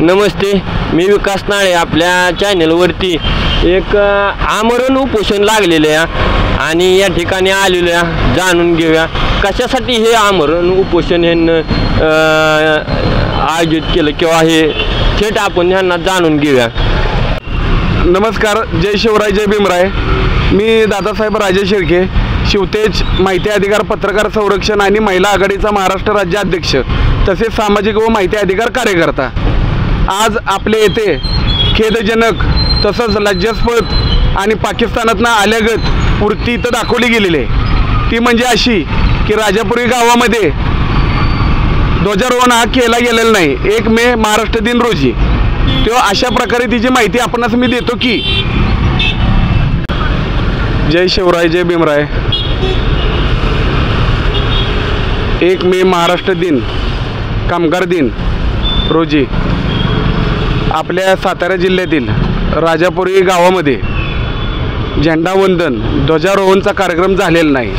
नमस्ते, मी विकास नाळे. आपल्या चॅनलवरती एक आमरण उपोषण लागलेलं आहे आणि या ठिकाणी आलेलं आहे. जाणून घेऊया कशासाठी हे आमरण उपोषण ह्यांना आयोजित केलं किंवा हे थेट आपण ह्यांना जाणून घेऊया. नमस्कार, जय शिवराय जय भीमराय. मी दादासाहेब राजे शिर्के, शिवतेज माहिती अधिकार पत्रकार संरक्षण आणि महिला आघाडीचा महाराष्ट्र राज्य अध्यक्ष तसेच सामाजिक व माहिती अधिकार कार्यकर्ता. आज आपल्या येथे खेदजनक तसंच लज्जास्पद आणि पाकिस्तानातनं आल्यागत वृत्ती इथं दाखवली गेलेली आहे. ती म्हणजे अशी की राजापुरी गावामध्ये ध्वजारोहण हा केला गेलेला नाही 1 मे महाराष्ट्र दिन रोजी. तेव्हा अशा प्रकारे तिची माहिती आपणास मी देतो की जय शिवराय जय भीमराय. 1 मे महाराष्ट्र दिन कामगार दिन रोजी आपल्या सातारा जिल्ह्यातील राजापुरी गावामध्ये झेंडावंदन ध्वजारोहणचा कार्यक्रम झालेला नाही.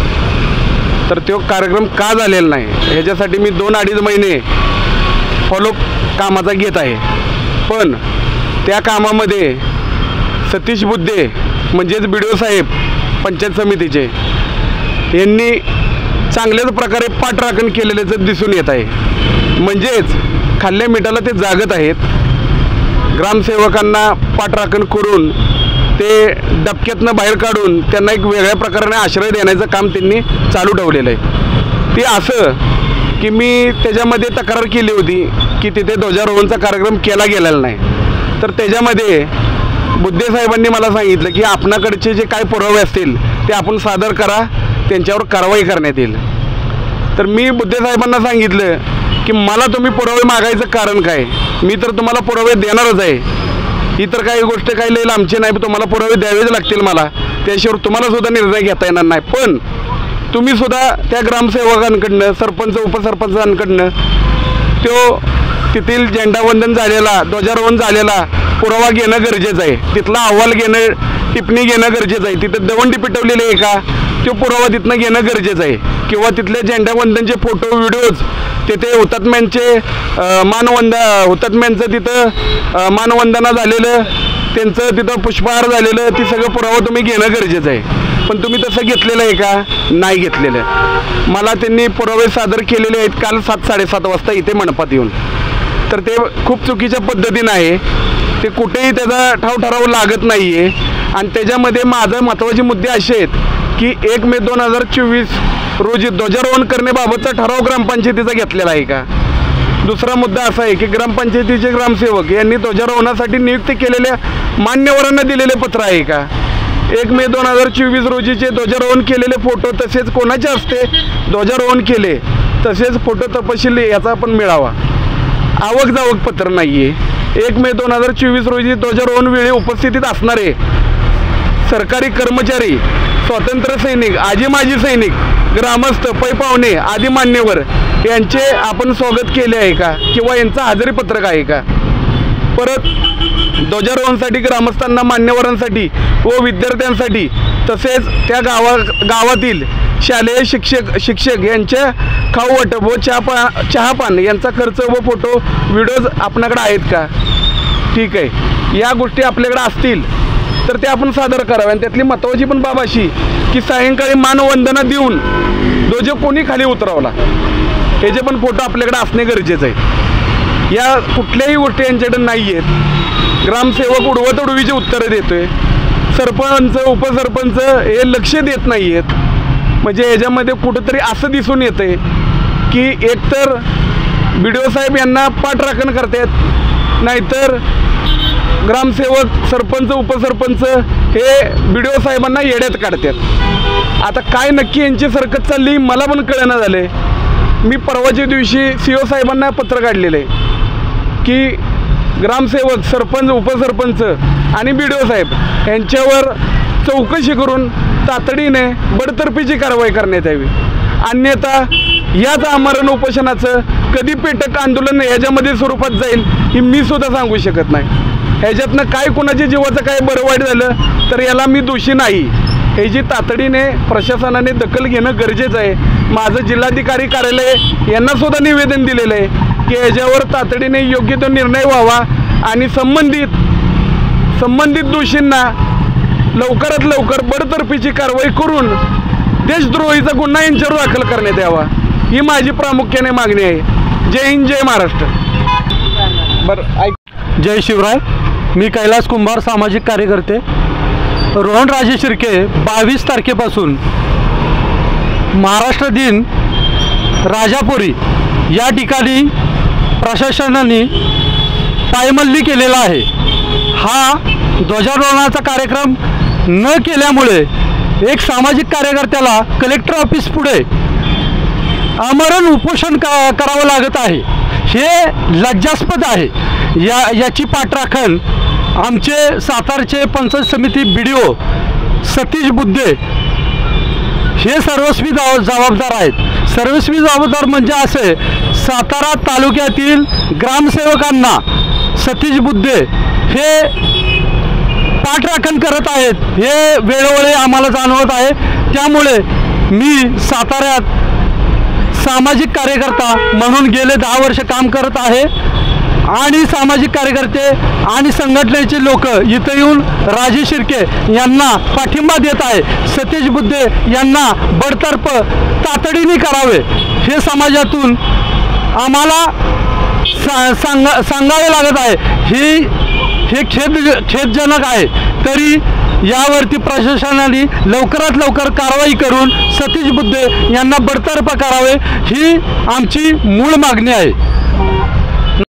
तर तो कार्यक्रम का झालेला नाही ह्याच्यासाठी मी 2-2.5 महिने फॉलो कामाचा घेत आहे. पण त्या कामामध्ये सतीश बुद्धे म्हणजेच BDO साहेब पंचायत समितीचे यांनी चांगल्याच प्रकारे पाठराखण केलेल्याचं दिसून येत आहे. म्हणजेच खाल्ल्या मिठाला ते जागत आहेत. ग्रामसेवकांना पाठराखण करून ते डबक्यातनं बाहेर काढून त्यांना एक वेगळ्या प्रकाराने आश्रय देण्याचं काम त्यांनी चालू ठेवलेलं आहे. ते असं की मी त्याच्यामध्ये तक्रार केली होती की तिथे ध्वजारोहणचा कार्यक्रम केला गेलेला नाही. तर त्याच्यामध्ये बुद्धे साहेबांनी मला सांगितलं की आपणाकडचे जे काय पुरावे असतील ते आपण सादर करा, त्यांच्यावर कारवाई करण्यात येईल. तर मी बुद्धे साहेबांना सांगितलं की मला तुम्ही पुरावे मागायचं कारण काय, मी तर तुम्हाला पुरावे देणारच आहे. ही तर काही गोष्ट काही लई लांबची नाही, तुम्हाला पुरावे द्यावेच लागतील मला, त्याशिवाय तुम्हाला सुद्धा निर्णय घेता येणार नाही. पण तुम्ही सुद्धा त्या ग्रामसेवकांकडनं सरपंच उपसरपंचांकडनं तो तेथील झेंडावंदन झालेला ध्वजारोहण झालेला पुरावा घेणं गरजेचं आहे. तिथला अहवाल घेणं, टिप्पणी घेणं गरजेचं आहे. तिथं दवंडी पिटवलेली आहे का तो पुरावा तिथनं घेणं गरजेचं आहे. किंवा तिथले झेंडावंदनचे फोटो व्हिडिओज तिथे हुतात्म्यांचे हुतात्म्यांचं तिथं मानवंदना झालेलं, त्यांचं तिथं पुष्पहार झालेलं, ती सगळं पुरावा तुम्ही घेणं गरजेचं आहे. पण तुम्ही तसं घेतलेलं आहे का, नाही घेतलेलं. मला त्यांनी पुरावे सादर केलेले आहेत काल 7-7:30 वाजता इथे मंडपात येऊन. तर ते खूप चुकीच्या पद्धतीनं आहे. ते कुठेही त्याचा ठाव लागत नाही आहे. आणि त्याच्यामध्ये माझे महत्त्वाचे मुद्दे असे आहेत की 1 मे 2024 रोजी ध्वजारोहण करण्याबाबतचा ठराव ग्रामपंचायतीचा घेतलेला आहे का. दुसरा मुद्दा असा आहे की ग्रामपंचायतीचे ग्रामसेवक यांनी ध्वजारोहणासाठी नियुक्ती केलेल्या मान्यवरांना दिलेले पत्र आहे का. 1 मे 2024 रोजीचे ध्वजारोहण केलेले फोटो तसेच कोणाचे हस्ते ध्वजारोहण केले तसेच फोटो तपशील याचा पण मिळावा. आवक जावक पत्र नाही आहे. 1 मे 2024 रोजी ध्वजारोहण वेळी उपस्थितीत असणारे सरकारी कर्मचारी, स्वातंत्र्य सैनिक, आजी माजी सैनिक, ग्रामस्थ, पै पाहुणे आदी मान्यवर यांचे आपण स्वागत केले आहे का किंवा यांचं हजेरी पत्रक आहे का. परत ध्वजारोहणासाठी ग्रामस्थांना, मान्यवरांसाठी व विद्यार्थ्यांसाठी तसेच त्या गावातील शालेय शिक्षक यांच्या खाऊ वाटप व चहापान यांचा खर्च व फोटो व्हिडिओज आपल्याकडे आहेत का. ठीक आहे, या गोष्टी आपल्याकडे असतील तर ते आपण सादर करावे. आणि त्यातली महत्त्वाची पण बाब अशी की सायंकाळी मानवंदना देऊन ध्वज कोणी खाली उतरवला ह्याचे पण फोटो आपल्याकडे असणे गरजेचं आहे. या कुठल्याही गोष्टी यांच्याकडे नाही आहेत. ग्रामसेवक उडवत उडवीची उत्तरं देतोय, सरपंच उपसरपंच हे लक्ष देत नाही आहेत. म्हणजे याच्यामध्ये कुठंतरी असं दिसून येतं आहे की एकतर BDO साहेब यांना पाठराखण करतात, नाहीतर ग्रामसेवक सरपंच उपसरपंच हे BDO साहेबांना येड्यात काढतात. आता काय नक्की यांची सरकत चालली मला पण कळेना झाले. मी परवाच्या दिवशी CO साहेबांना पत्र काढलेलं आहे की ग्रामसेवक, सरपंच उपसरपंच आणि BDO साहेब यांच्यावर चौकशी करून तातडीने बडतर्फीची कारवाई करण्यात यावी. अन्यथा याच आमरण उपोषणाचं कधी पेटक आंदोलन ह्याच्यामध्ये स्वरूपात जाईल ही मी सुद्धा सांगू शकत नाही. ह्याच्यातनं काय कुणाच्या जीवाचं काय बरं वाईट झालं तर याला मी दोषी नाही. ह्याची तातडीने प्रशासनाने दखल घेणं गरजेचं आहे. माझं जिल्हाधिकारी कार्यालय यांना सुद्धा निवेदन दिलेलं आहे की याच्यावर तातडीने योग्य तो निर्णय व्हावा आणि संबंधित दोषींना लवकरात लवकर बडतर्फीची कारवाई करून देशद्रोहीचा गुन्हा यांच्यावर दाखल करण्यात यावा, ही माझी प्रामुख्याने मागणी आहे. जय हिंद, जय महाराष्ट्र. बरं, जय शिवराय. मी कैलास कुंभार, सामाजिक कार्यकर्ते. रोहनराजे शिर्के 22 तारखेपासून महाराष्ट्र दिन राजापुरी या ठिकाणी प्रशासनाने पायमल्ली केलेला आहे. हा ध्वजारोहणाचा कार्यक्रम न केल्यामुळे एक सामाजिक कार्यकर्त्याला कलेक्टर ऑफिस पुढे आमरण उपोषण करावं लागत आहे. हे लज्जास्पद आहे. याची पाठराखण आमचे सातारचे पंचायत समिती BDO सतीश बुद्धे हे सर्वस्वी जबाबदार आहेत. सर्वस्वी जबाबदार म्हणजे असे, सातारा तालुक्यातील ग्रामसेवकांना सतीश बुद्धे हे पाठराखण करत आहेत, हे वेळोवेळी आम्हाला जाणवत आहे. त्यामुळे मी साताऱ्यात सामाजिक कार्यकर्ता म्हणून गेले 10 वर्ष काम करत आहे आणि सामाजिक कार्यकर्ते आणि संघटनेचे लोक इथं येऊन राजे शिर्के यांना पाठिंबा देत आहे. सतीश बुद्धे यांना बडतर्फ तातडीने करावे हे समाजातून आम्हाला सांगावे लागत आहे. हे खेदजनक आहे. तरी यावरती प्रशासनाने लवकरात लवकर कारवाई करून सतीश बुद्धे यांना बडतर्फ करावे ही आमची मूळ मागणी आहे.